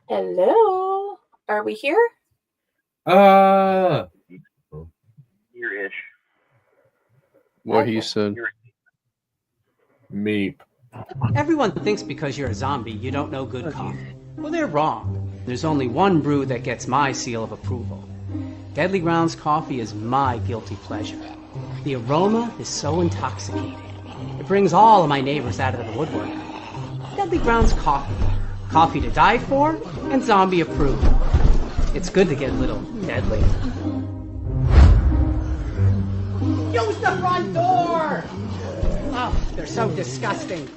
Hello. Are we here? Uh, Here-ish. What he Okay. said. Meep. Everyone thinks because you're a zombie, you don't know good coffee. Well, they're wrong. There's only one brew that gets my seal of approval. Deadly Grounds coffee is my guilty pleasure. The aroma is so intoxicating. It brings all of my neighbors out of the woodwork. Deadly Grounds coffee. Coffee to die for and zombie approved. It's good to get a little deadly. Use the front door! Oh, they're so disgusting.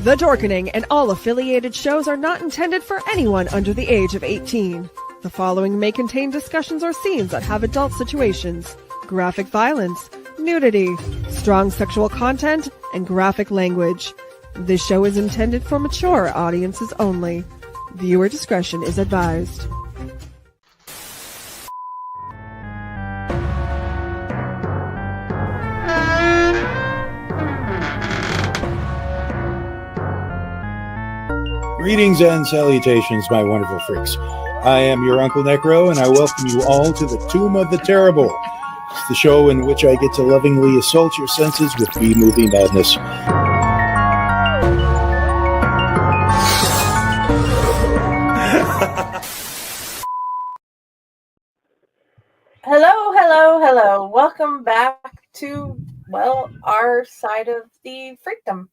The Dorkening and all affiliated shows are not intended for anyone under the age of 18. The following may contain discussions or scenes that have adult situations, graphic violence, nudity, strong sexual content, and graphic language. This show is intended for mature audiences only. Viewer discretion is advised. Greetings and salutations, my wonderful freaks. I am your Uncle NecRo, and I welcome you all to the Tomb of the Terrible. It's the show in which I get to lovingly assault your senses with B-movie madness. Hello. Welcome back to, our side of the freakdom.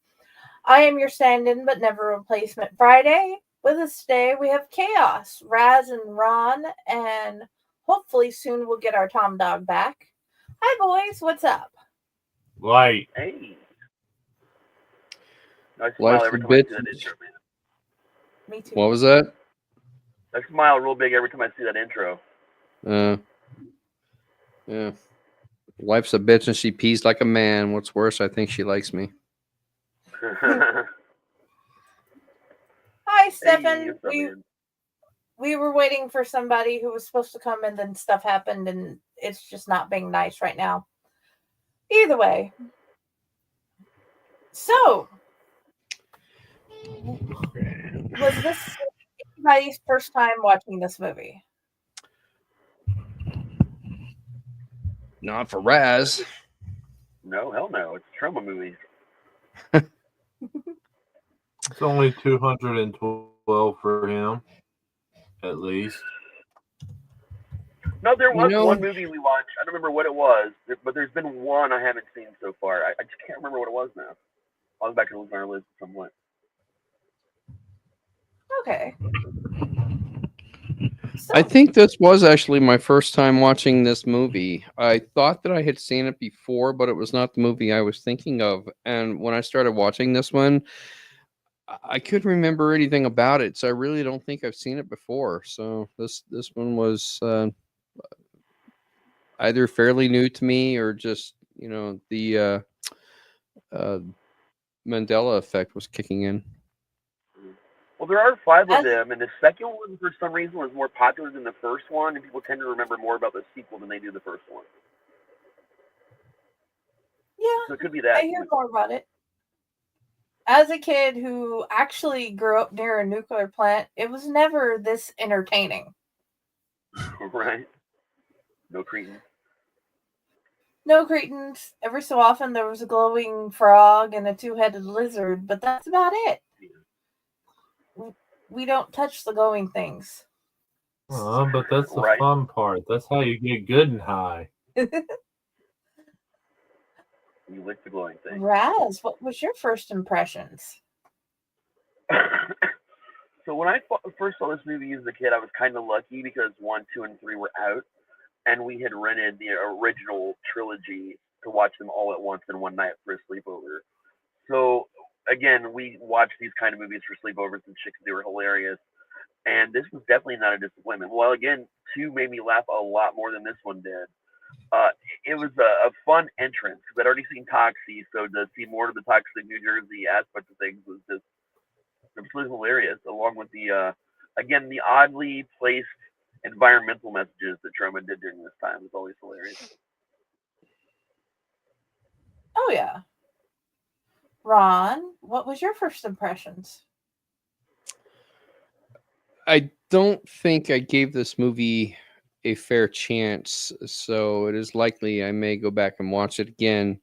I am your stand-in but never replacement Friday. With us today, we have Chaos, Raz, and Ron, and hopefully soon we'll get our Tom Dog back. Hi, boys. What's up? Light. Hey. I smile Life's every a time I see bitch. that intro, man. Me too. What was that? I smile real big every time I see that intro. Yeah. Life's a bitch and she pees like a man. What's worse, I think she likes me. Hi, Stefan. Hey, what's up, man? We were waiting for somebody who was supposed to come, and then stuff happened, and it's just not being nice right now. Either way. So, was this anybody's first time watching this movie? Not for Raz. No, hell no. It's a trauma movie. It's only 212 for him, at least. No, there was one movie we watched. I don't remember what it was, but there's been one I haven't seen so far. I just can't remember what it was now. I'll go back and look on our list at some point. Okay. So, I think this was actually my first time watching this movie. I thought that I had seen it before, but it was not the movie I was thinking of. And when I started watching this one, I couldn't remember anything about it, so I really don't think I've seen it before. So this one was either fairly new to me or just the Mandela effect was kicking in. Well, there are 5 of them, and the second one, for some reason, was more popular than the first one, and people tend to remember more about the sequel than they do the first one. yeah, So it could be that. I hear more about it. As a kid who actually grew up near a nuclear plant, it was never this entertaining. Right? No cretins. No cretins. Every so often there was a glowing frog and a 2-headed lizard, but that's about it. We don't touch the glowing things. But that's the Right. fun part. That's how you get good and high. You lick the glowing thing. Raz, what was your first impressions? So when I first saw this movie as a kid, I was kind of lucky because 1, 2, and 3 were out, and we had rented the original trilogy to watch them all at once in one night for a sleepover. So again, we watched these kind of movies for sleepovers and shit 'cause they were hilarious. And this was definitely not a disappointment. Well, again, 2 made me laugh a lot more than this one did. It was a fun entrance because I'd already seen Toxie, so to see more of the Toxic New Jersey aspect of things was just absolutely hilarious. Along with the again the oddly placed environmental messages that Troma did during this time was always hilarious. Oh yeah. Ron, what was your first impressions? I don't think I gave this movie a fair chance, so it is likely I may go back and watch it again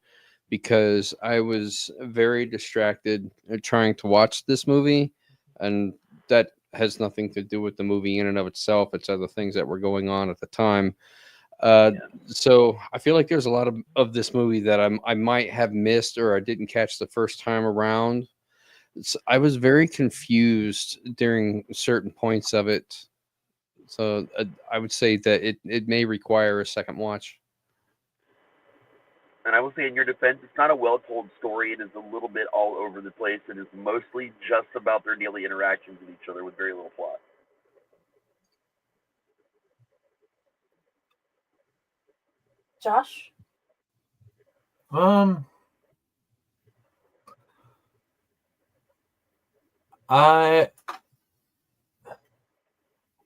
because I was very distracted trying to watch this movie, and that has nothing to do with the movie in and of itself. It's other things that were going on at the time. So I feel like there's a lot of this movie that I might have missed or I didn't catch the first time around. I was very confused during certain points of it. So I would say that it may require a second watch. And I will say, in your defense, it's not a well-told story. It is a little bit all over the place. It is mostly just about their daily interactions with each other with very little plot. Josh?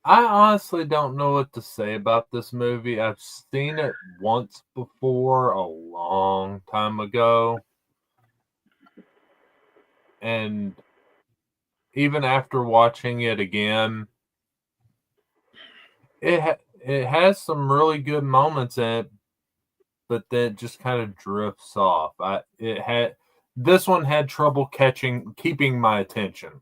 I honestly don't know what to say about this movie. I've seen it once before a long time ago. And even after watching it again, it has some really good moments in it, but then it just kind of drifts off. This one had trouble keeping my attention.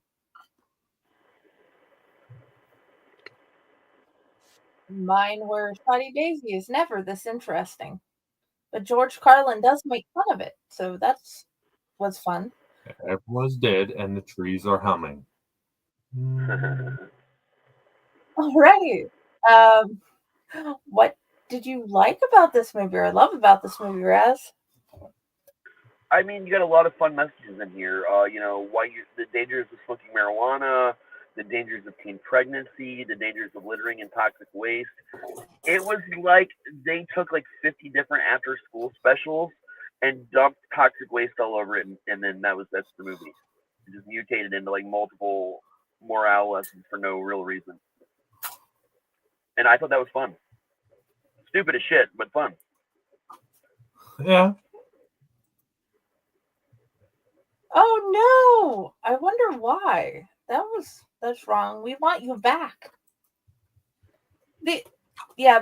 Mine were Spotty Daisy is never this interesting. But George Carlin does make fun of it, so was fun. Everyone's dead and the trees are humming. All right. What did you like about this movie or love about this movie, Raz? I mean, you got a lot of fun messages in here. The dangers of smoking marijuana, the dangers of teen pregnancy, the dangers of littering and toxic waste. It was like they took like 50 different after-school specials and dumped toxic waste all over it, and then that's the movie. It just mutated into like multiple morale lessons for no real reason. And I thought that was fun. Stupid as shit, but fun. Yeah. Oh no! I wonder why. That's wrong. We want you back.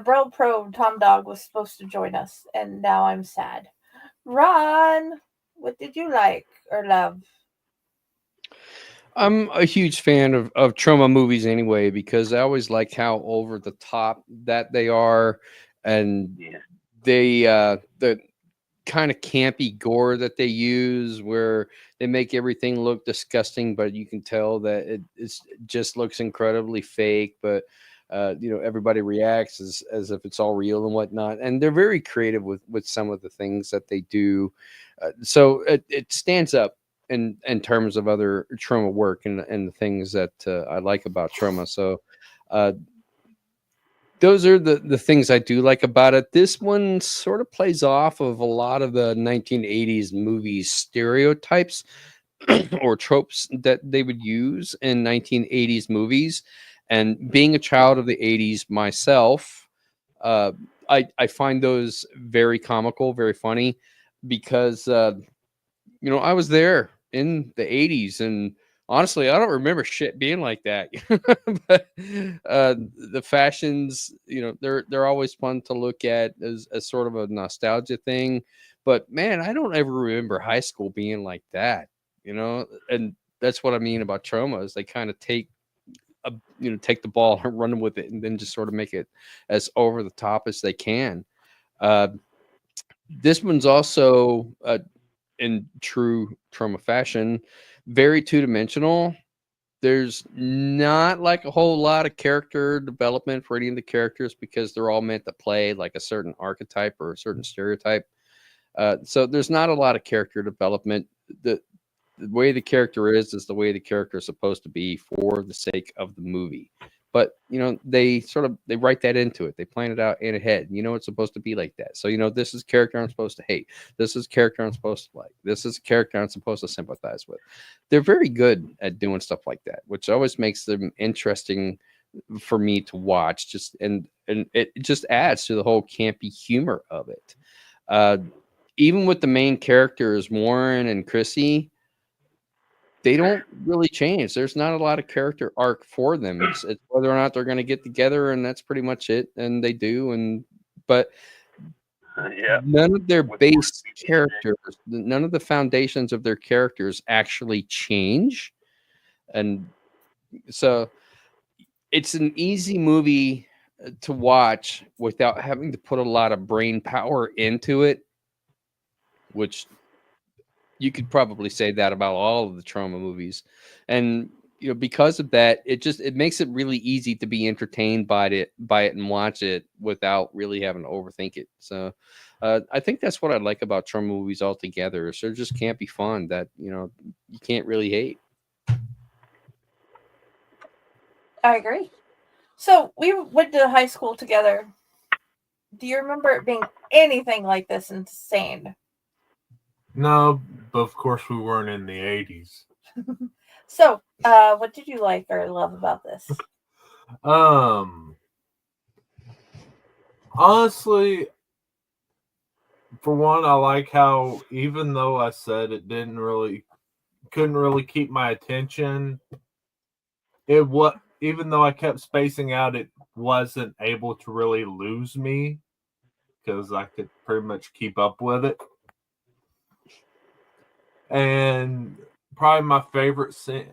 Bro Pro Tom Dog was supposed to join us, and now I'm sad. Ron, what did you like or love? I'm a huge fan of Troma movies anyway, because I always like how over the top that they are, and the kind of campy gore that they use, where they make everything look disgusting, but you can tell that it just looks incredibly fake. But everybody reacts as if it's all real and whatnot, and they're very creative with some of the things that they do. So it stands up in terms of other Troma work and the things that I like about Troma. So those are the things I do like about it. This one sort of plays off of a lot of the 1980s movies stereotypes or tropes that they would use in 1980s movies. And being a child of the 80s myself, I find those very comical, very funny, because I was there in the 80s, and honestly, I don't remember shit being like that. But the fashions, they're always fun to look at as sort of a nostalgia thing. But man, I don't ever remember high school being like that, and that's what I mean about Troma, is they kind of take the ball and run with it, and then just sort of make it as over the top as they can. This one's also in true Troma fashion, very two-dimensional. There's not like a whole lot of character development for any of the characters, because they're all meant to play like a certain archetype or a certain stereotype. So there's not a lot of character development. the way the character is the way the character is supposed to be for the sake of the movie. But they write that into it. They plan it out in ahead. It's supposed to be like that. So this is character I'm supposed to hate. This is character I'm supposed to like. This is a character I'm supposed to sympathize with. They're very good at doing stuff like that, which always makes them interesting for me to watch. And it just adds to the whole campy humor of it. Even with the main characters, Warren and Chrissy, they don't really change. There's not a lot of character arc for them. It's whether or not they're going to get together, and that's pretty much it. And they do. But none of their base characters, none of the foundations of their characters actually change. And so it's an easy movie to watch without having to put a lot of brain power into it, which you could probably say that about all of the trauma movies. And because of that, it makes it really easy to be entertained by it and watch it without really having to overthink it. So I think that's what I like about trauma movies altogether. So they just can't be fun that you can't really hate. I agree. So we went to high school together. Do you remember it being anything like this insane? No, but of course we weren't in the 80s. So, what did you like or love about this? Honestly, for one, I like how even though I said it couldn't really keep my attention, even though I kept spacing out, it wasn't able to really lose me because I could pretty much keep up with it. And probably my favorite scene,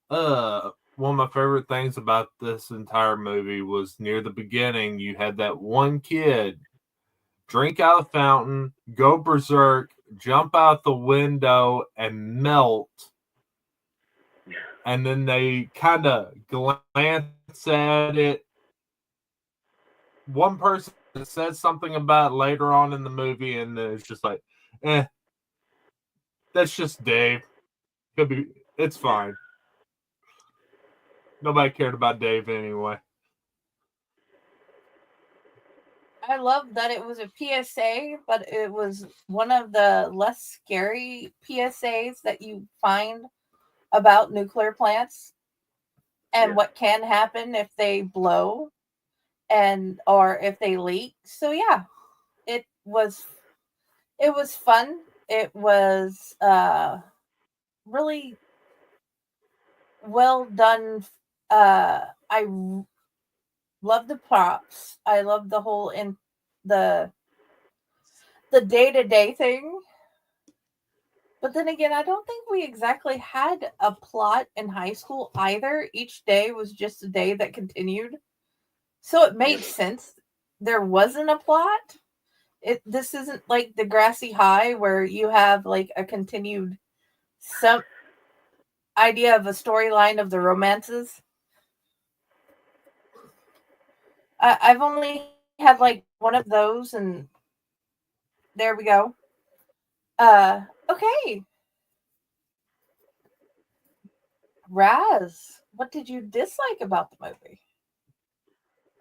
one of my favorite things about this entire movie was near the beginning, you had that one kid drink out of the fountain, go berserk, jump out the window, and melt. And then they kind of glance at it. One person said something about it later on in the movie, and it's just like, that's just Dave. It's fine. Nobody cared about Dave anyway. I love that it was a PSA, but it was one of the less scary PSAs that you find about nuclear plants and what can happen if they blow or if they leak. So yeah, it was fun. It was really well done. I love the props. I love the whole the day-to-day thing. But then again, I don't think we exactly had a plot in high school either. Each day was just a day that continued. So it made sense. There wasn't a plot. This isn't like the Grassy High where you have like a continued some idea of a storyline of the romances. I've only had like one of those, and there we go. Okay. Raz, what did you dislike about the movie?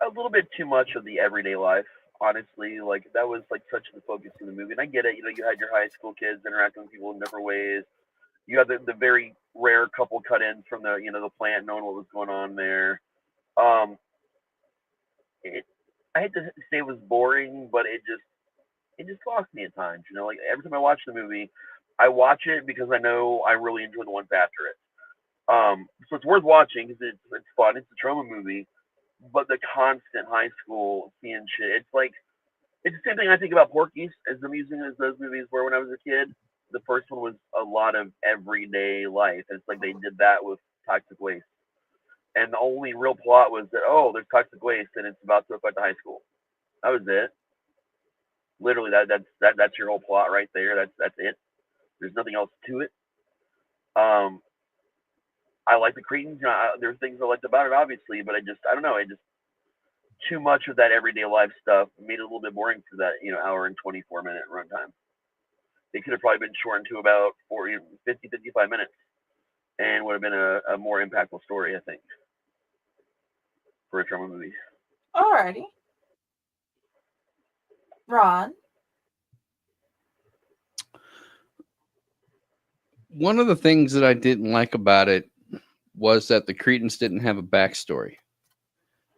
A little bit too much of the everyday life, honestly. Like, that was like such the focus of the movie. And I get it, you had your high school kids interacting with people in different ways. You had the very rare couple cut-ins from the the plant, knowing what was going on there. I hate to say it was boring, but it just lost me at times. Like every time I watch the movie, I watch it because I know I really enjoy the ones after it. So it's worth watching because it's fun. It's a trauma movie, but the constant high school seeing shit, it's the same thing I think about Porky's as amusing as those movies were when I was a kid. The first one was a lot of everyday life. It's like they did that with toxic waste. And the only real plot was that, there's toxic waste and it's about to affect the high school. That was it. Literally, that's your whole plot right there. That's it. There's nothing else to it. I like the Cretans. There's things I liked about it, obviously, but I don't know. Too much of that everyday life stuff made it a little bit boring for that, hour and 24-minute runtime. They could have probably been shortened to about 50, 55 55 minutes, and would have been a more impactful story, I think, for a trauma movie. Alrighty. Ron. One of the things that I didn't like about it was that the Cretans didn't have a backstory,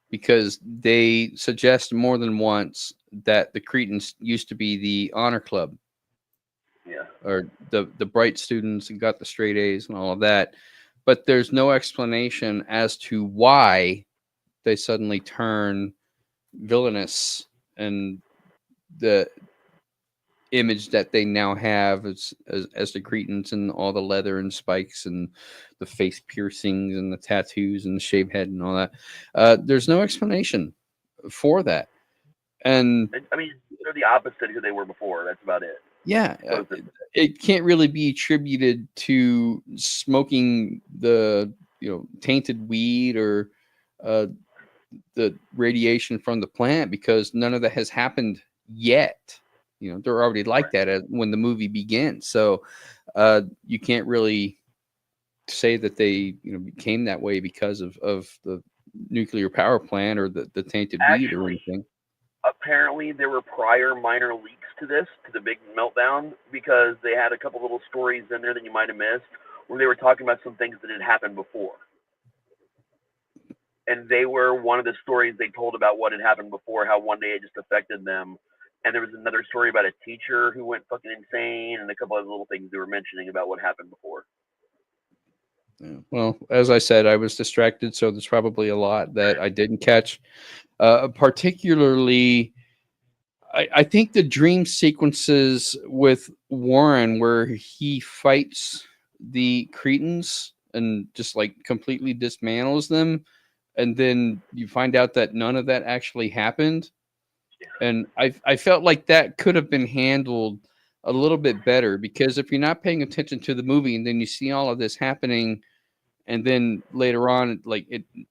because they suggest more than once that the Cretans used to be the honor club, or the bright students and got the straight A's and all of that, but there's no explanation as to why they suddenly turn villainous and the image that they now have as the Cretans, and all the leather and spikes and the face piercings and the tattoos and the shaved head and all that. There's no explanation for that. And I mean, they're the opposite of who they were before. That's about it. Yeah, it can't really be attributed to smoking the tainted weed or the radiation from the plant, because none of that has happened yet. They're already like that when the movie begins. So you can't really say that they became that way because of the nuclear power plant or the tainted weed or anything. Apparently, there were prior minor leaks to the big meltdown, because they had a couple little stories in there that you might have missed, where they were talking about some things that had happened before. And they were one of the stories they told about what had happened before, how one day it just affected them. And there was another story about a teacher who went fucking insane, and a couple other little things they were mentioning about what happened before. Yeah. Well, as I said, I was distracted, so there's probably a lot that I didn't catch. Particularly, I think the dream sequences with Warren, where he fights the Cretans and just like completely dismantles them, and then you find out that none of that actually happened. And I felt like that could have been handled a little bit better, because if you're not paying attention to the movie and then you see all of this happening, and then later on,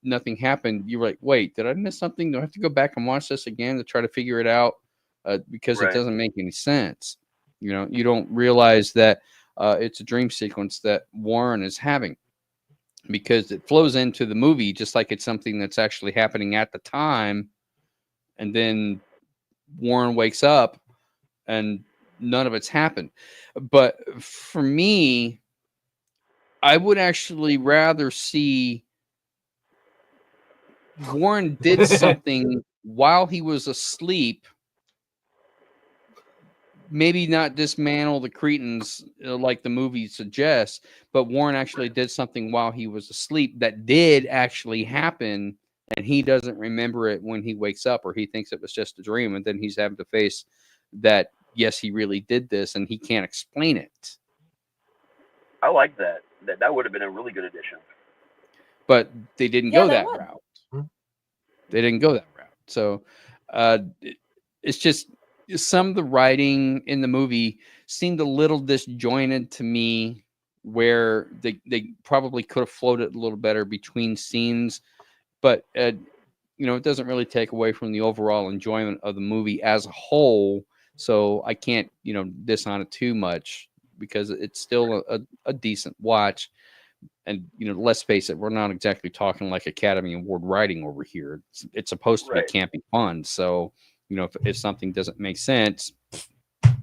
nothing happened, you're like, wait, did I miss something? Do I have to go back and watch this again to try to figure it out? Because it doesn't make any sense. You don't realize that it's a dream sequence that Warren is having, because it flows into the movie just like it's something that's actually happening at the time. And then Warren wakes up and none of it's happened. But for me, I would actually rather see Warren did something while he was asleep. Maybe not dismantle the Cretans like the movie suggests, but Warren actually did something while he was asleep that did actually happen, and he doesn't remember it when he wakes up, or he thinks it was just a dream, and then he's having to face that, yes, he really did this, and he can't explain it. I like that. That would have been a really good addition. But they didn't go that route. They didn't go that route. So it's just some of the writing in the movie seemed a little disjointed to me, where they probably could have flowed it a little better between scenes. But, it doesn't really take away from the overall enjoyment of the movie as a whole. So I can't, diss on it too much, because it's still a decent watch. And, let's face it, we're not exactly talking like Academy Award writing over here. It's supposed to be campy fun. So, if something doesn't make sense,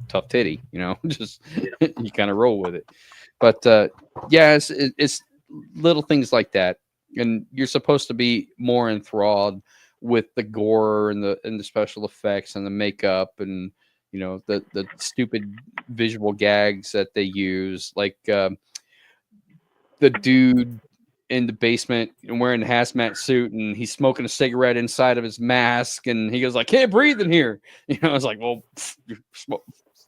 tough titty, just you kind of roll with it. But it's little things like that. And you're supposed to be more enthralled with the gore and the special effects and the makeup and, the stupid visual gags that they use, like the dude in the basement and wearing a hazmat suit, and he's smoking a cigarette inside of his mask, and he goes like, "Can't breathe in here." It's like, well, you're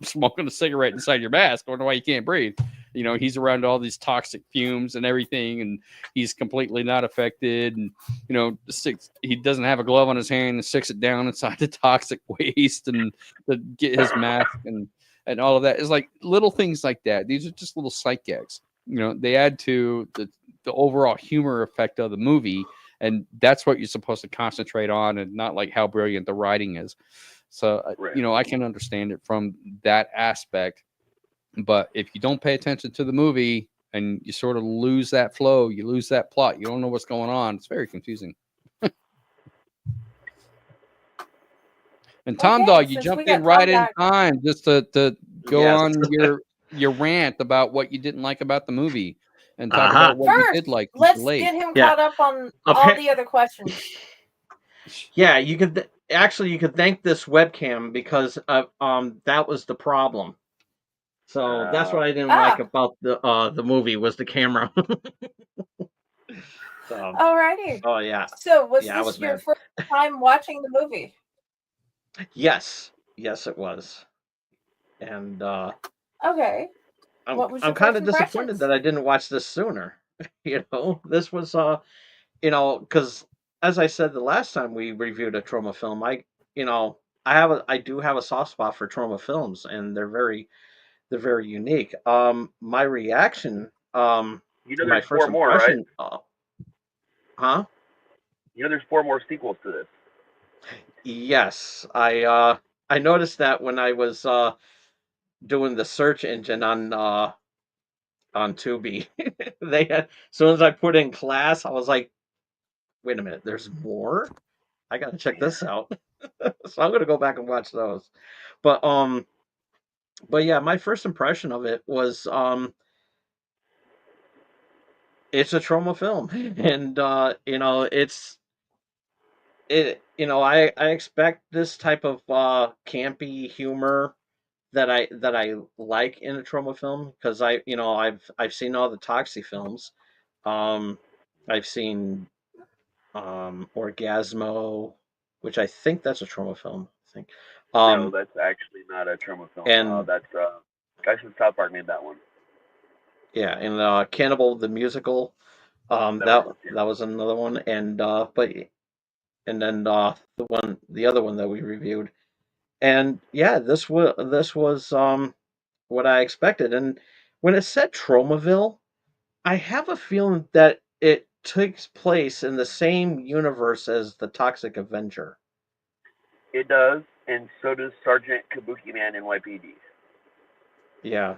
smoking a cigarette inside your mask. I wonder why you can't breathe. He's around all these toxic fumes and everything, and he's completely not affected. And he doesn't have a glove on his hand and sticks it down inside the toxic waste and to get his mask and all of that. It's like little things like that. These are just little sight gags. They add to the overall humor effect of the movie, and that's what you're supposed to concentrate on, and not like how brilliant the writing is. So, I can understand it from that aspect. But if you don't pay attention to the movie and you sort of lose that flow. You lose that plot. You don't know what's going on. It's very confusing. And Tom Okay, Dog, you since jumped we got in right Tom in back- time just to go Yes. on your rant about what you didn't like about the movie and talk Uh-huh. about what you First, did like. let's late. get him Yeah. caught up on all Appa- the other questions. Yeah, you could actually you could thank this webcam because that was the problem. So that's what I didn't like about the movie was the camera. So, Alrighty. oh yeah. So, was Yeah, I this was your mad. first time watching the movie? Yes, it was. And Okay. What was I'm your kind first of disappointed impressions? that I didn't watch this sooner. This was because as I said the last time we reviewed a trauma film, I do have a soft spot for trauma films, and they're very unique. My reaction, my there's first 4 more, right? impression, huh? There's 4 more sequels to this. Yes, I noticed that when I was doing the search engine on Tubi. They had, as soon as I put in class, I was like, wait a minute, there's more? I gotta check this out. So I'm gonna go back and watch those. But yeah, my first impression of it was it's a trauma film. And I expect this type of campy humor that I like in a trauma film because I've seen all the Toxie films. I've seen Orgasmo, which I think that's a trauma film. I think. No, that's actually not a trauma film. And That's guys from South Park made that one. yeah, and Cannibal the Musical. That was another one, and then the other one that we reviewed, and yeah, this was what I expected. And when it said Tromaville, I have a feeling that it takes place in the same universe as the Toxic Avenger. It does, and so does Sergeant Kabuki Man NYPD. Yeah.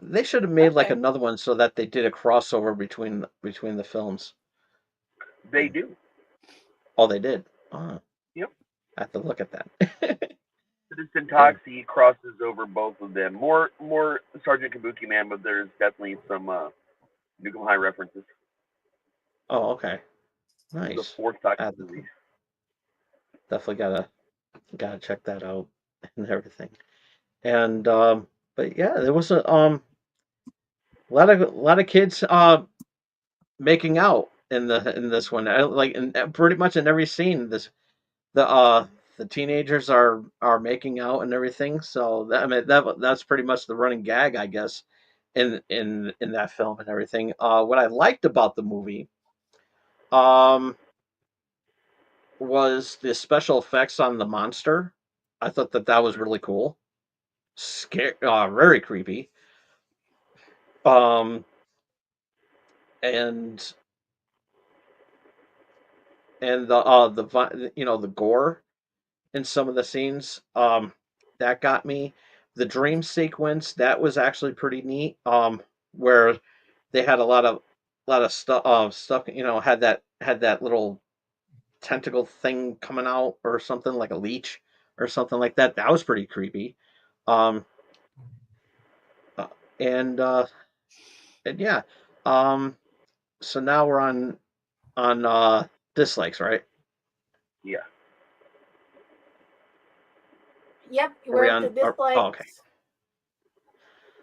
They should have made like another one so that they did a crossover between the films. They do. Oh, they did. Oh. Yep. I have to look at that. Citizen Toxie crosses over both of them. More Sergeant Kabuki Man, but there's definitely some Nuke High references. Oh, okay. Nice. The 4th Toxie movie. Definitely gotta check that out and everything. And but yeah, there was a lot of kids making out in this one. Like pretty much in every scene, the teenagers are making out and everything. So that's pretty much the running gag, I guess, in that film and everything. What I liked about the movie was the special effects on the monster. I thought that was really cool. Very creepy. And the gore in some of the scenes that got me. The dream sequence that was actually pretty neat. Where they had a lot of stuff. Had that little tentacle thing coming out or something like a leech or something like that. That was pretty creepy. And yeah. So now we're on dislikes, right? Yeah. Yep, we're at the dislikes. Okay.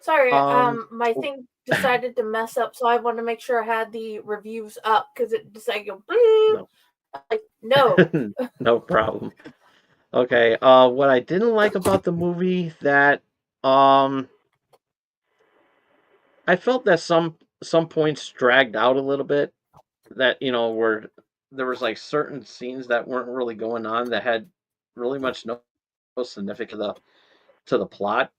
Sorry, my thing decided to mess up, so I wanted to make sure I had the reviews up because it decided to go. Like, no. No problem. Okay. What I didn't like about the movie that I felt that some points dragged out a little bit. That where there was like certain scenes that weren't really going on that had really much no significance to the plot.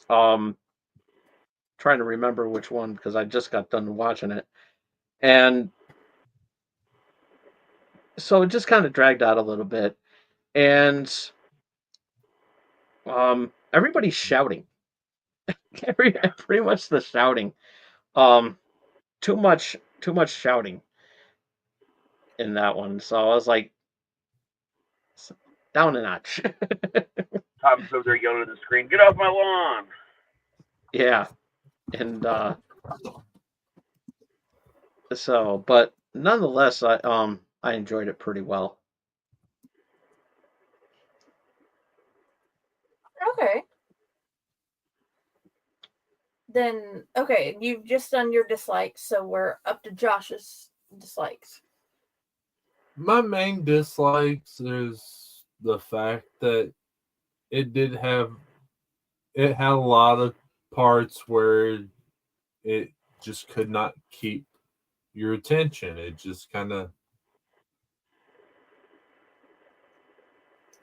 Trying to remember which one because I just got done watching it, and so it just kind of dragged out a little bit, and everybody's shouting. Pretty much the shouting. Too much shouting in that one. So I was like, down a notch. Tom's over there yelling at the screen, "Get off my lawn!" Yeah, and so, but nonetheless, I enjoyed it pretty well. Okay. Then, okay, you've just done your dislikes, so we're up to Josh's dislikes. My main dislikes is the fact that it had a lot of parts where it just could not keep your attention. It just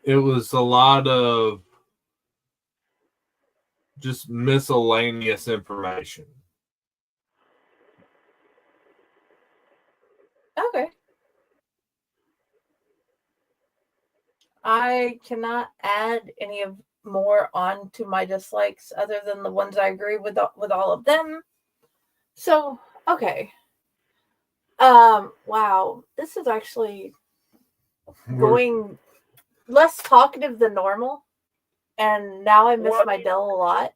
it was a lot of just miscellaneous information. Okay. I cannot add any of more on to my dislikes other than the ones I agree with all of them. So, okay. Wow. This is actually going less talkative than normal. And now I miss my Dell a lot.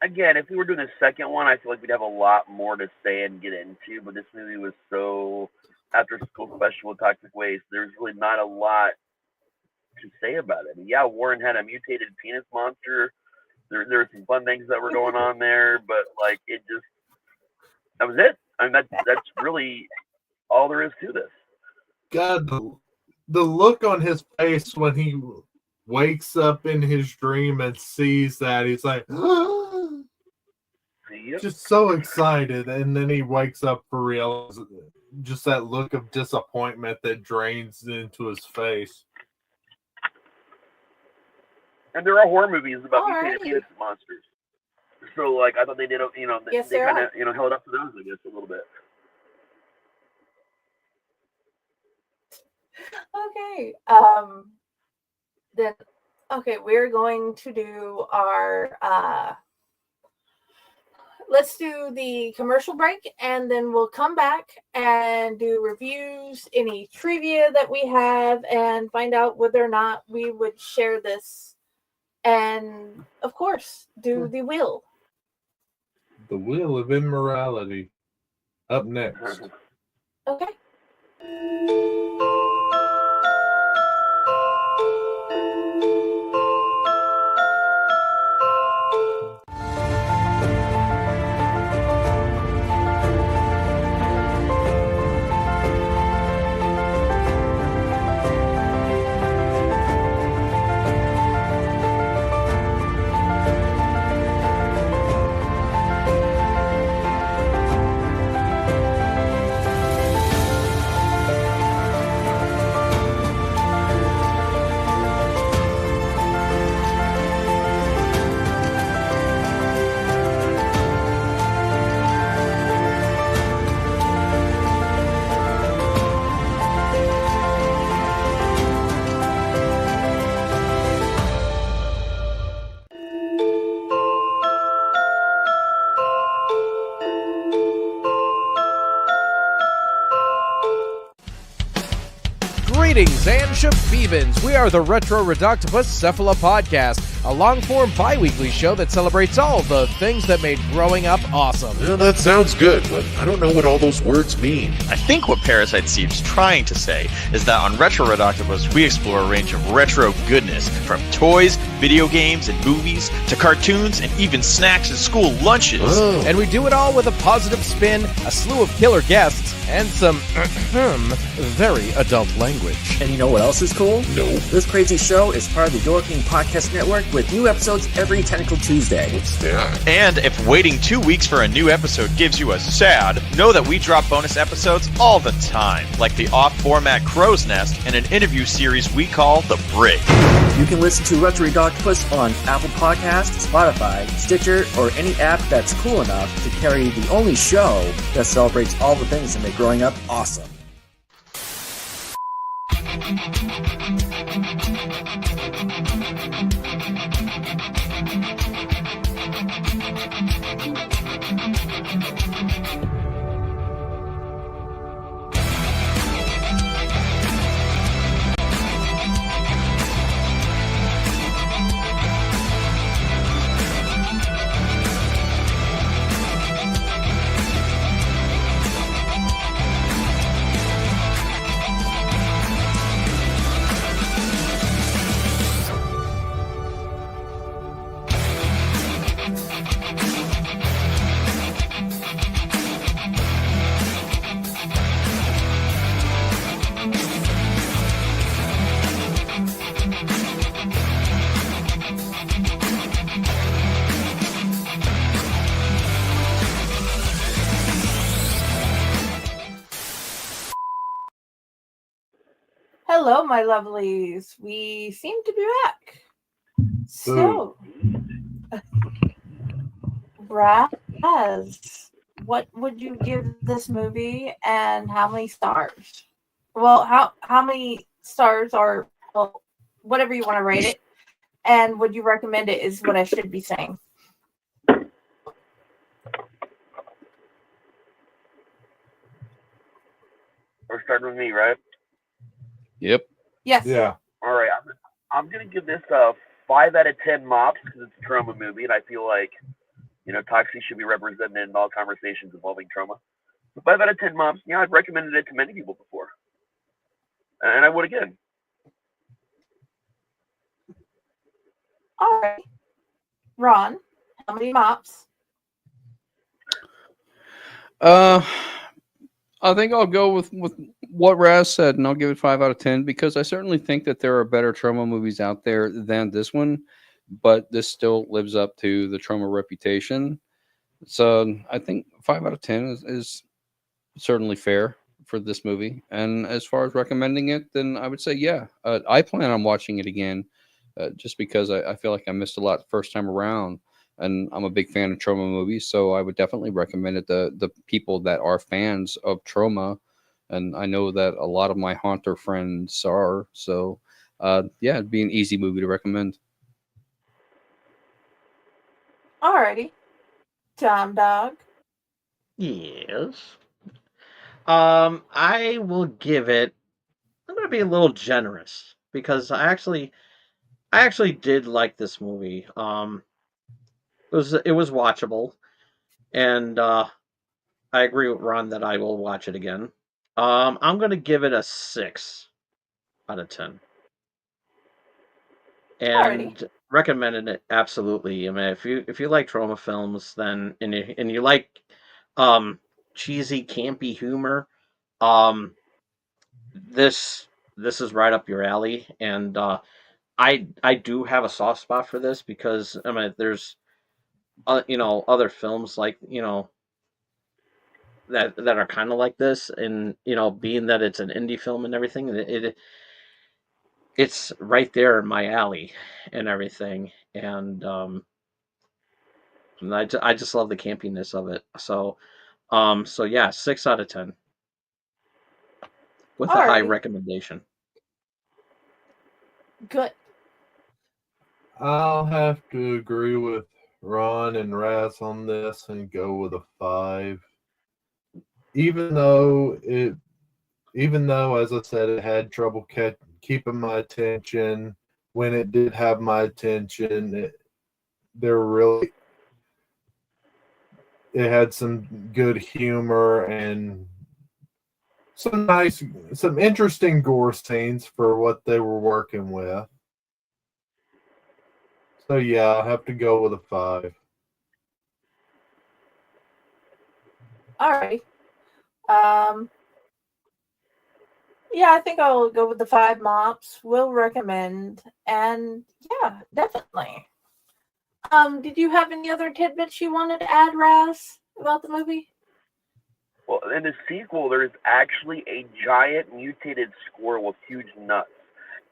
Again, if we were doing the second one, I feel like we'd have a lot more to say and get into. But this movie was so after school special with toxic waste. There's really not a lot to say about it. I mean, yeah, Warren had a mutated penis monster. There were some fun things that were going on there, but like that was it. I mean, that's really all there is to this. God, the look on his face when he wakes up in his dream and sees that, he's like, Yep. just so excited, and then he wakes up for real. Just that look of disappointment that drains into his face. And there are horror movies about mutated Alrighty. penis monsters. So, like, I thought they did, Yes, they there kind are. of, held up to those, I guess, a little bit. Okay. Then, okay, we're going to do our, let's do the commercial break, and then we'll come back and do reviews, any trivia that we have, and find out whether or not we would share this. And, of course, do the wheel. The Wheel of Immorality. Up next. Okay. Greetings and shabibans. We are the Retro Reductopus Cephala Podcast, a long-form bi-weekly show that celebrates all the things that made growing up awesome. Well, that sounds good, but I don't know what all those words mean. I think what Parasite Steve's trying to say is that on Retro Reductopus, we explore a range of retro goodness, from toys, video games, and movies, to cartoons, and even snacks and school lunches. Oh. And we do it all with a positive spin, a slew of killer guests, and some very adult language. And you know what else is cool? No. This crazy show is part of the Your King Podcast Network with new episodes every Tentacle Tuesday. What's that? And if waiting 2 weeks for a new episode gives you a sad, know that we drop bonus episodes all the time, like the off-format Crow's Nest and an interview series we call The Brig. You can listen to Retro Reductopus on Apple Podcasts, Spotify, Stitcher, or any app that's cool enough to carry the only show that celebrates all the things that make growing up awesome. Hello, my lovelies. We seem to be back. So, Raz, what would you give this movie, and how many stars? Well, how many stars are, well, whatever you want to rate it, and would you recommend it is what I should be saying. We're starting with me, right? Yep. Yes. Yeah. All right. I'm gonna give this a 5 out of 10 mops because it's a trauma movie, and I feel like Toxie should be represented in all conversations involving trauma. So 5 out of 10 mops. Yeah, I've recommended it to many people before, and I would again. All right, Ron, how many mops? I think I'll go with what Raz said, and I'll give it 5 out of 10 because I certainly think that there are better trauma movies out there than this one, but this still lives up to the trauma reputation. So I think 5 out of 10 is certainly fair for this movie. And as far as recommending it, then I would say, yeah, I plan on watching it again just because I feel like I missed a lot the first time around. And I'm a big fan of trauma movies, so I would definitely recommend it to the people that are fans of trauma. And I know that a lot of my haunter friends are. So, yeah, it'd be an easy movie to recommend. Alrighty. Tom Dog. Yes. I will give it. I'm going to be a little generous because I actually did like this movie. It was watchable, and I agree with Ron that I will watch it again. I'm going to give it a 6 out of 10. And Alrighty. recommended it absolutely. I mean, if you like trauma films, then and you like cheesy, campy humor, this is right up your alley. And I do have a soft spot for this because I mean, there's other films like that are kind of like this, and being that it's an indie film and everything, it's right there in my alley and everything. And I just love the campiness of it. So yeah, 6 out of 10 with a high Alrighty. recommendation. Good. I'll have to agree with Ron and Raz on this and go with a 5. Even though, as I said, it had trouble keeping my attention, when it did have my attention, it had some good humor and some interesting gore scenes for what they were working with. So yeah, I'll have to go with a 5. Alrighty. Yeah, I think I'll go with the 5 mops. Will recommend, and yeah, definitely. Did you have any other tidbits you wanted to add, Raz, about the movie? Well, in the sequel, there's actually a giant mutated squirrel with huge nuts,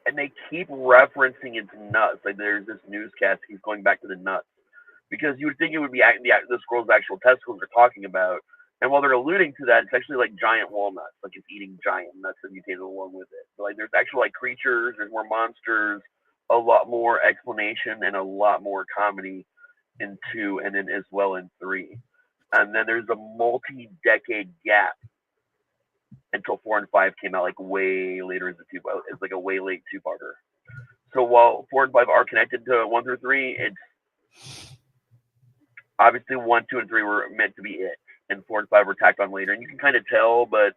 and they keep referencing its nuts. Like there's this newscast keeps going back to the nuts because you would think it would be the squirrel's actual testicles they're talking about. And while they're alluding to that, it's actually like giant walnuts, like it's eating giant nuts that mutated along with it. So like there's actual like creatures, there's more monsters, a lot more explanation, and a lot more comedy in 2, and then as well in 3. And then there's a multi-decade gap until 4 and 5 came out, like way later in the 2. It's like a way late 2-parter. So while 4 and 5 are connected to 1 through 3, it's obviously 1, 2, and 3 were meant to be it, and 4 and 5 were tacked on later. And you can kind of tell, but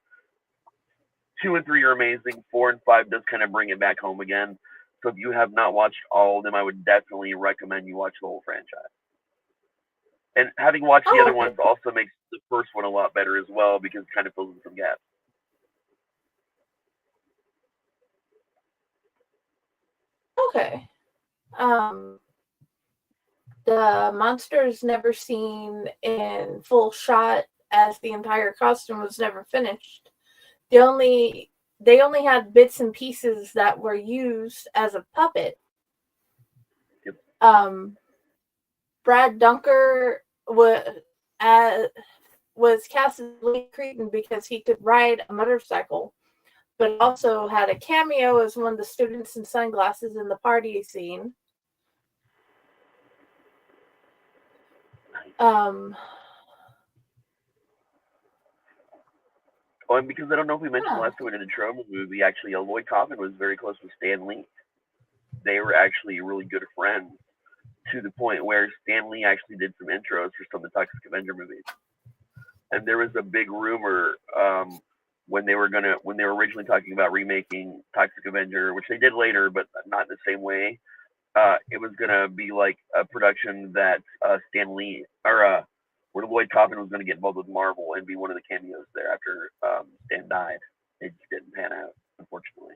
2 and 3 are amazing. 4 and 5 does kind of bring it back home again. So if you have not watched all of them, I would definitely recommend you watch the whole franchise. And having watched the other ones also makes the first one a lot better as well because it kind of fills in some gaps. Okay. The monster's never seen in full shot as the entire costume was never finished. The only they only had bits and pieces that were used as a puppet. Brad Dunker was cast as Lee Cretan because he could ride a motorcycle, but also had a cameo as one of the students in sunglasses in the party scene. Oh, and because I don't know if we mentioned last time in the Troma movie, actually, Lloyd Kaufman was very close with Stan Lee. They were actually really good friends to the point where Stan Lee actually did some intros for some of the Toxic Avenger movies. And there was a big rumor when they were originally talking about remaking Toxic Avenger, which they did later, but not in the same way. It was gonna be like a production that Stan Lee or where Lloyd Kaufman was gonna get involved with Marvel and be one of the cameos there after Stan died. It just didn't pan out, unfortunately.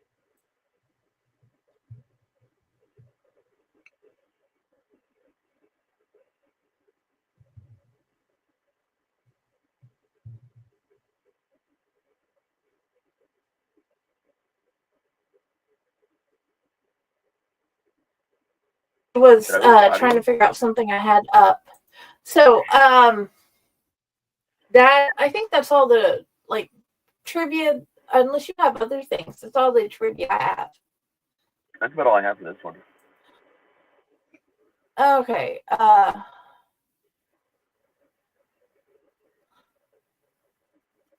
Was trying to figure out something I had up. So that I think that's all the like trivia, unless you have other things. That's all the trivia I have. That's about all I have for this one. Okay.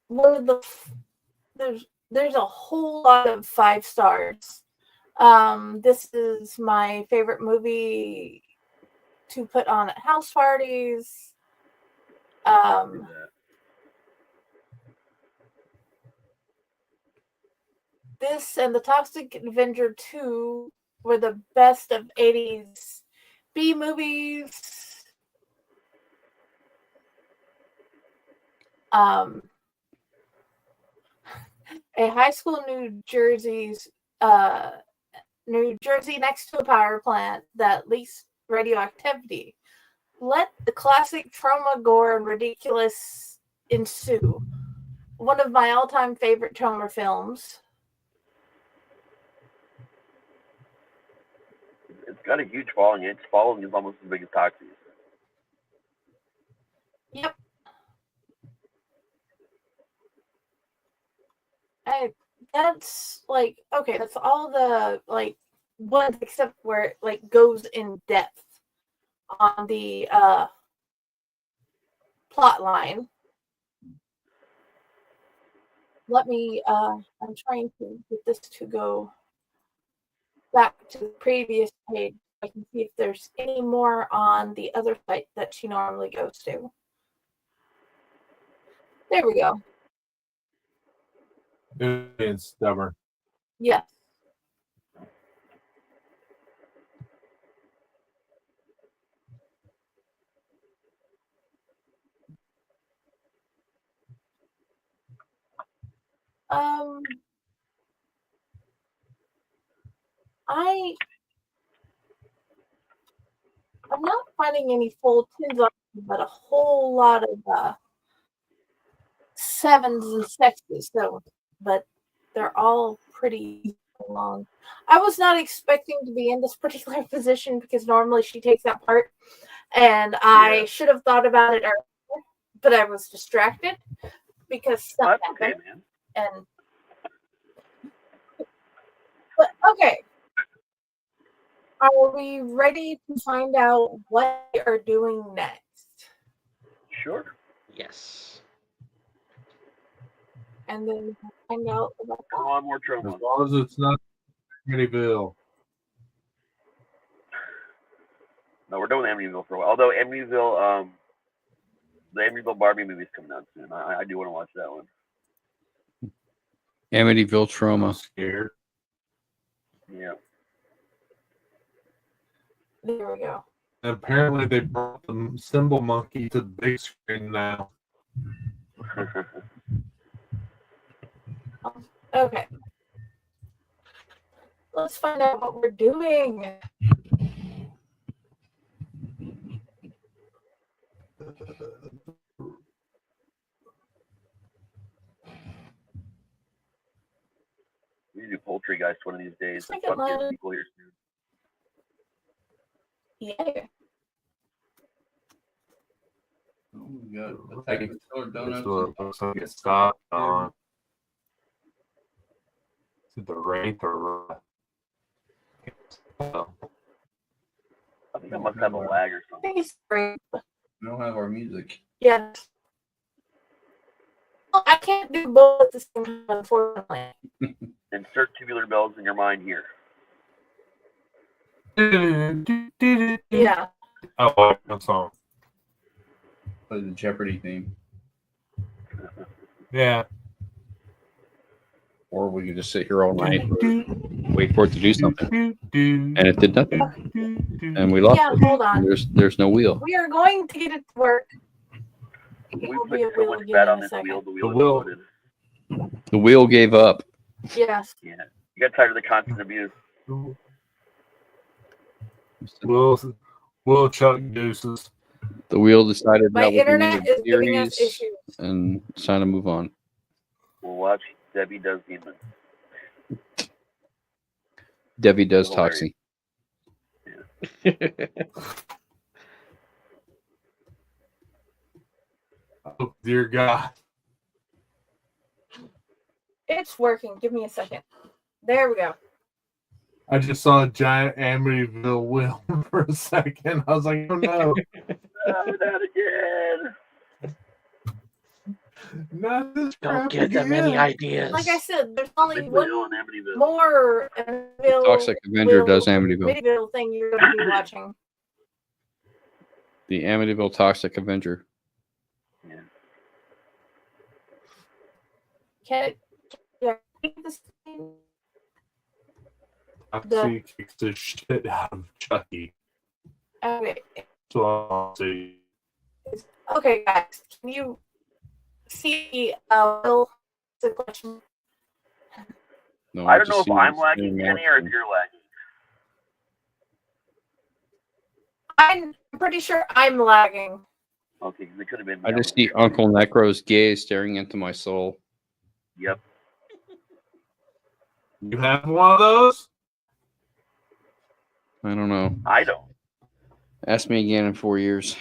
One of the there's a whole lot of 5 stars. This is my favorite movie to put on at house parties. This and The Toxic Avenger 2 were the best of 80s B movies. A high school New Jersey next to a power plant that leaks radioactivity. Let the classic trauma, gore, and ridiculous ensue. One of my all-time favorite trauma films. It's got a huge following. Its following is almost as big as Toxic. Yep. That's like, okay, that's all the like ones except where it like goes in depth on the plot line. Let me I'm trying to get this to go back to the previous page. I can see if there's any more on the other site that she normally goes to. There we go. Being stubborn. Yes. I'm not finding any full 10s, but a whole lot of 7s and 6s. So, but they're all pretty long. I was not expecting to be in this particular position because normally she takes that part, and I should have thought about it earlier, but I was distracted because stuff happened. Man. And but okay. Are we ready to find out what we are doing next? Sure. Yes. And then find out about that. Come on, more trauma. As long as it's not Amityville. No, we're done with Amityville for a while. Although Amityville, the Amityville Barbie movie's coming out soon. I do want to watch that one. Amityville Trauma. I'm scared. Yeah. There we go. And apparently they brought the symbol monkey to the big screen now. Okay. Let's find out what we're doing. Poltergeist one of these days. It's like Fuck a- your people here soon. Yeah. Oh, we got Attack of the Killer This Donuts. looks like it stopped on. Is it the Wraith or? I think I must have a lag or I something. think it's great. We don't have our music. Yeah. Well, I can't do both at the same time, unfortunately. Insert tubular bells in your mind here. Yeah. Oh, I like that song. Play the Jeopardy theme. Yeah. Or we could just sit here all night and wait for it to do something. And it did nothing. And we lost Yeah, it. hold on. There's no wheel. We are going to get it to work. It We will put be a so wheel much again fat in on a this second. wheel. The The wheel wheel. exploded. The wheel gave up. Yes. Yeah. You got tired of the constant abuse. Will Chuck deuces. The wheel decided My that was the internet end of is the giving us series, issues. and it's time to move on. We'll watch Debbie Does Demon. Debbie does Hilarious. Toxie. Oh, dear God. It's working. Give me a second. There we go. I just saw a giant Amityville wheel for a second. I was like, oh no. Not again. Not this Don't crap get them any again. ideas. Like I said, there's only Big one wheel in Amityville. more Toxic Avenger does Amityville. Amityville thing you're going to be watching. The Amityville Toxic Avenger. Yeah. Can yeah, keep this thing? Toxie kicks the shit out of Chucky. Okay. So I'll see. Okay, guys. Can you see Will? The question. No, I don't know just if see I'm this lagging, thing Kenny, or if out. you're lagging. I'm pretty sure I'm lagging. Okay, 'cause it could have been. I just see Uncle NecRo's gaze staring into my soul. Yep. You have one of those? I don't know. I don't. Ask me again in 4 years.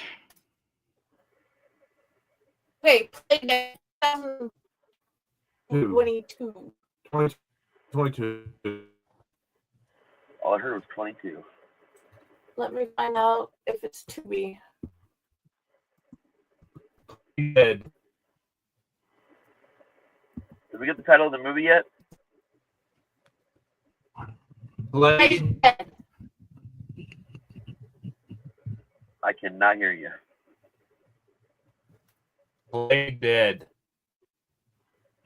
Okay, play 2022. 22. All I heard was 22. Let me find out if it's Tubi. Dead. Did we get the title of the movie yet? Play. I cannot hear you. Play dead.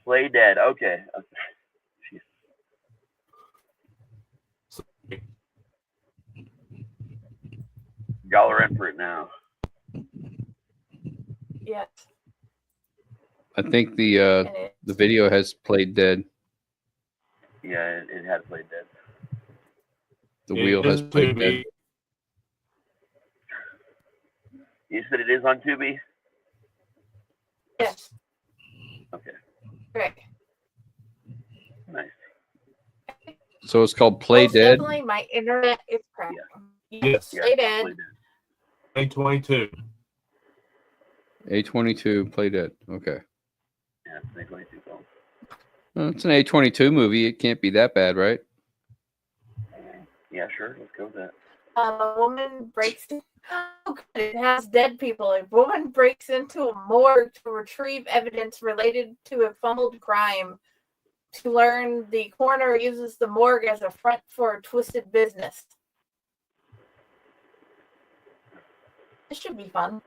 Play Dead. Okay. Jeez. Y'all are in for it now. Yes. I think the video has played dead. Yeah, it had Play Dead. The wheel has played dead. You said it is on Tubi? Yes. Okay. Great. Nice. So it's called Play Most Dead. Definitely, my internet is cracking. Yes. Play Dead. 22. A22 Play Dead. Okay. Yeah, it's an A22 film. Well, it's an A22 movie. It can't be that bad, right? Yeah, sure. Let's go with that. A woman breaks. Oh, God, it has dead people. A woman breaks into a morgue to retrieve evidence related to a fumbled crime. To learn, the coroner uses the morgue as a front for a twisted business. This should be fun.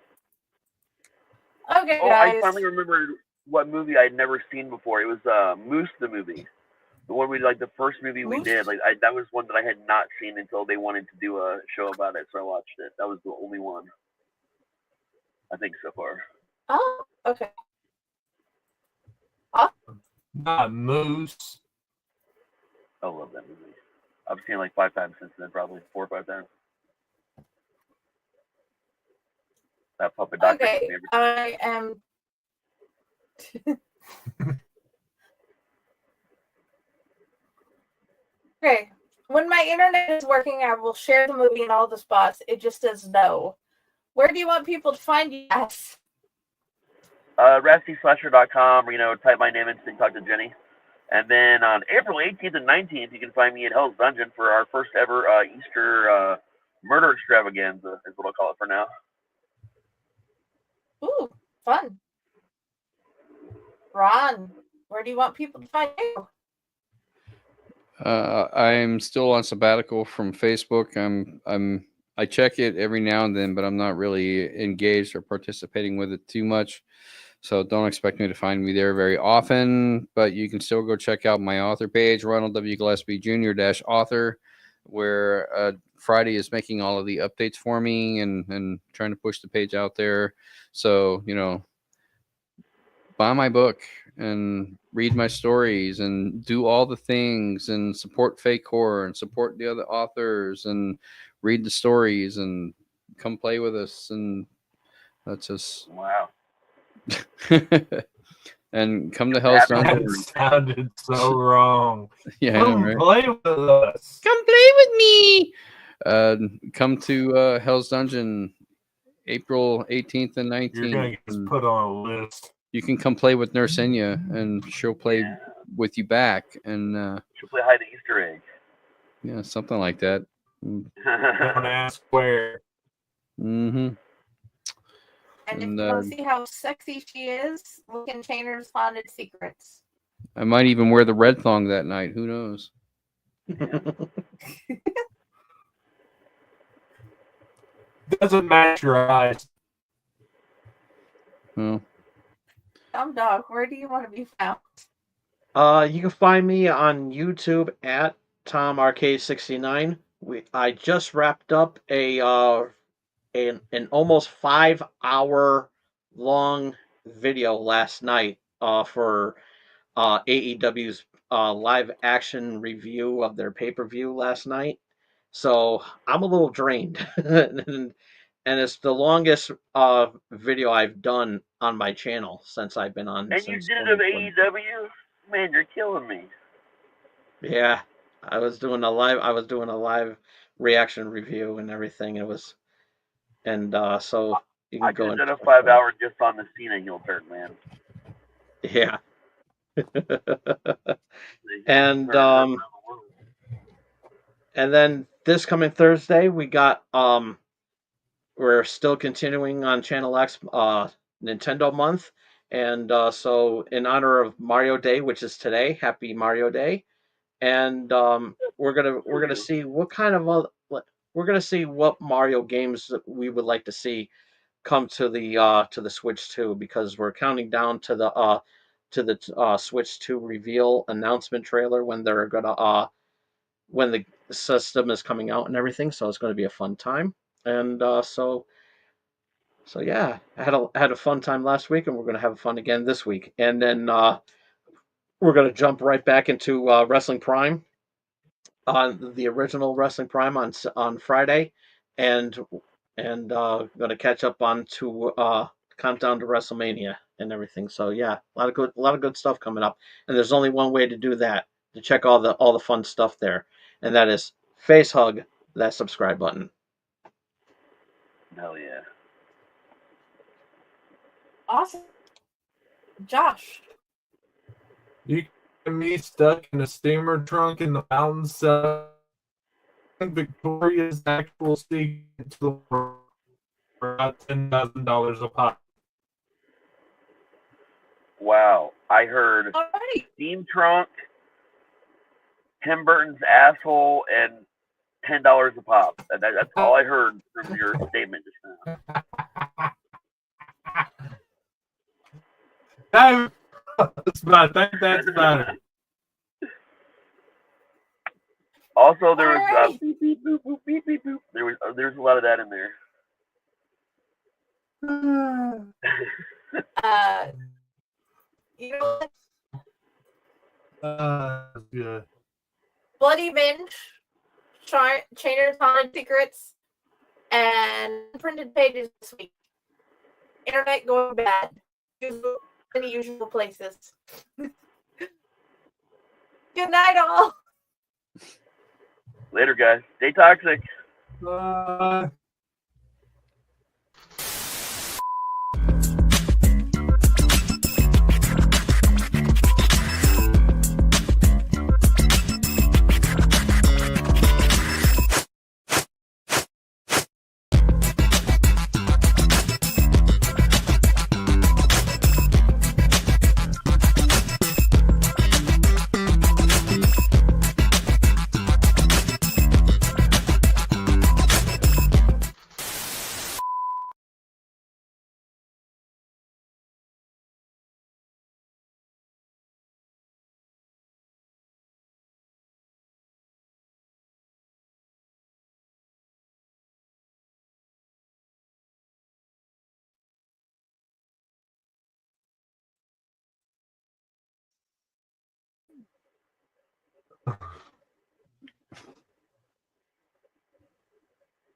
Okay, Oh, guys. I finally remembered what movie I'd never seen before. It was Moose the movie. The one the first movie we did. That was one that I had not seen until they wanted to do a show about it, so I watched it. That was the only one, I think, so far. Oh, okay. Not Moose. I love that movie. I've seen it like 5 times since then, probably 4 or 5 times. That puppet doctor. Okay, I am. Okay. When my internet is working, I will share the movie in all the spots. It just says no. Where do you want people to find you? Yes. RazTSlasher.com, or, type my name in and talk to Jenny. And then on April 18th and 19th, you can find me at Hell's Dungeon for our first ever Easter murder extravaganza, is what I'll call it for now. Ooh, fun. Ron, where do you want people to find you? I'm still on sabbatical from Facebook. I check it every now and then, but I'm not really engaged or participating with it too much. So don't expect me to find me there very often, but you can still go check out my author page, Ronald W Gillespie Jr. -author, where Friday is making all of the updates for me and trying to push the page out there. So, buy my book and read my stories and do all the things and support Fake Horror and support the other authors and read the stories and come play with us. And that's just wow. And come to Hell's Dungeon. That sounded so wrong. Yeah, come I know, right? play with us. Come play with me. Come to Hell's Dungeon, April 18th and 19th. You're gonna get put on a list. You can come play with Nurse Enya, and she'll play with you back. And she'll play hide the Easter egg. Yeah, something like that. Don't ask where. Mm-hmm. And if you want to see how sexy she is, look in Chainer's Haunted Secrets. I might even wear the red thong that night. Who knows? Doesn't match your eyes. Well, Dumb Dog, where do you want to be found? You can find me on YouTube at TomRK69. I just wrapped up an almost 5-hour long video last night for AEW's live action review of their pay-per-view last night. So I'm a little drained. And it's the longest video I've done on my channel since I've been on. And you did it of AEW? Man, you're killing me. Yeah, I was doing a live reaction review and everything. It was, and so you can go. I did a 5-hour just on the Cena heel turn, man. Yeah. And then this coming Thursday, we got we're still continuing on Channel X Nintendo month, and so in honor of Mario Day, which is today, Happy Mario Day, and we're gonna see what Mario games we would like to see come to the Switch 2, because we're counting down to the Switch 2 reveal announcement trailer when they're gonna when the system is coming out and everything. So it's going to be a fun time. And so yeah, I had a fun time last week, and we're going to have fun again this week. And then we're going to jump right back into Wrestling Prime, on the original Wrestling Prime on Friday, and going to catch up on to countdown to WrestleMania and everything. So yeah, a lot of good stuff coming up. And there's only one way to do that, to check all the fun stuff there, and that is face hug that subscribe button. Hell yeah. Awesome. Josh. You get me stuck in a steamer trunk in the mountains selling Victoria's actual secret to the world for about $10,000 a pop. Wow. I heard steam trunk, Tim Burton's asshole, and $10 a pop. That's all I heard from your statement just now. I think that's better. Also, there was beep beep boop boop beep beep boop. There's a lot of that in there. You know what? Yeah. Bloody Binge, Chainer's Haunted Secrets, and printed pages this week. Internet going bad. In the usual places. Good night, all. Later, guys. Stay toxic. Bye.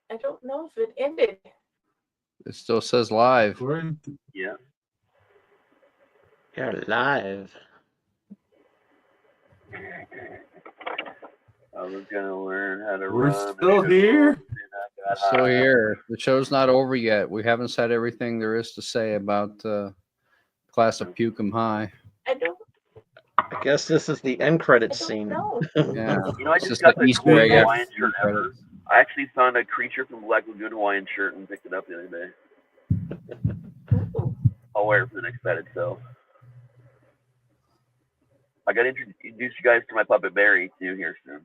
I don't know if it ended. It still says live. Yeah. You're live. I was gonna learn how to We're run. still here. Still here. The show's not over yet. We haven't said everything there is to say about Class of Pukem High. I don't I guess this is the end credits scene. know. Yeah. You know, I It's just just got the the Easter coolest egg after Hawaiian shirt the ever. credits. I actually found a Creature from Black Lagoon Hawaiian shirt and picked it up the other day. I'll wear it for the next edit, so. I got to introduce you guys to my puppet Barry, too, here soon.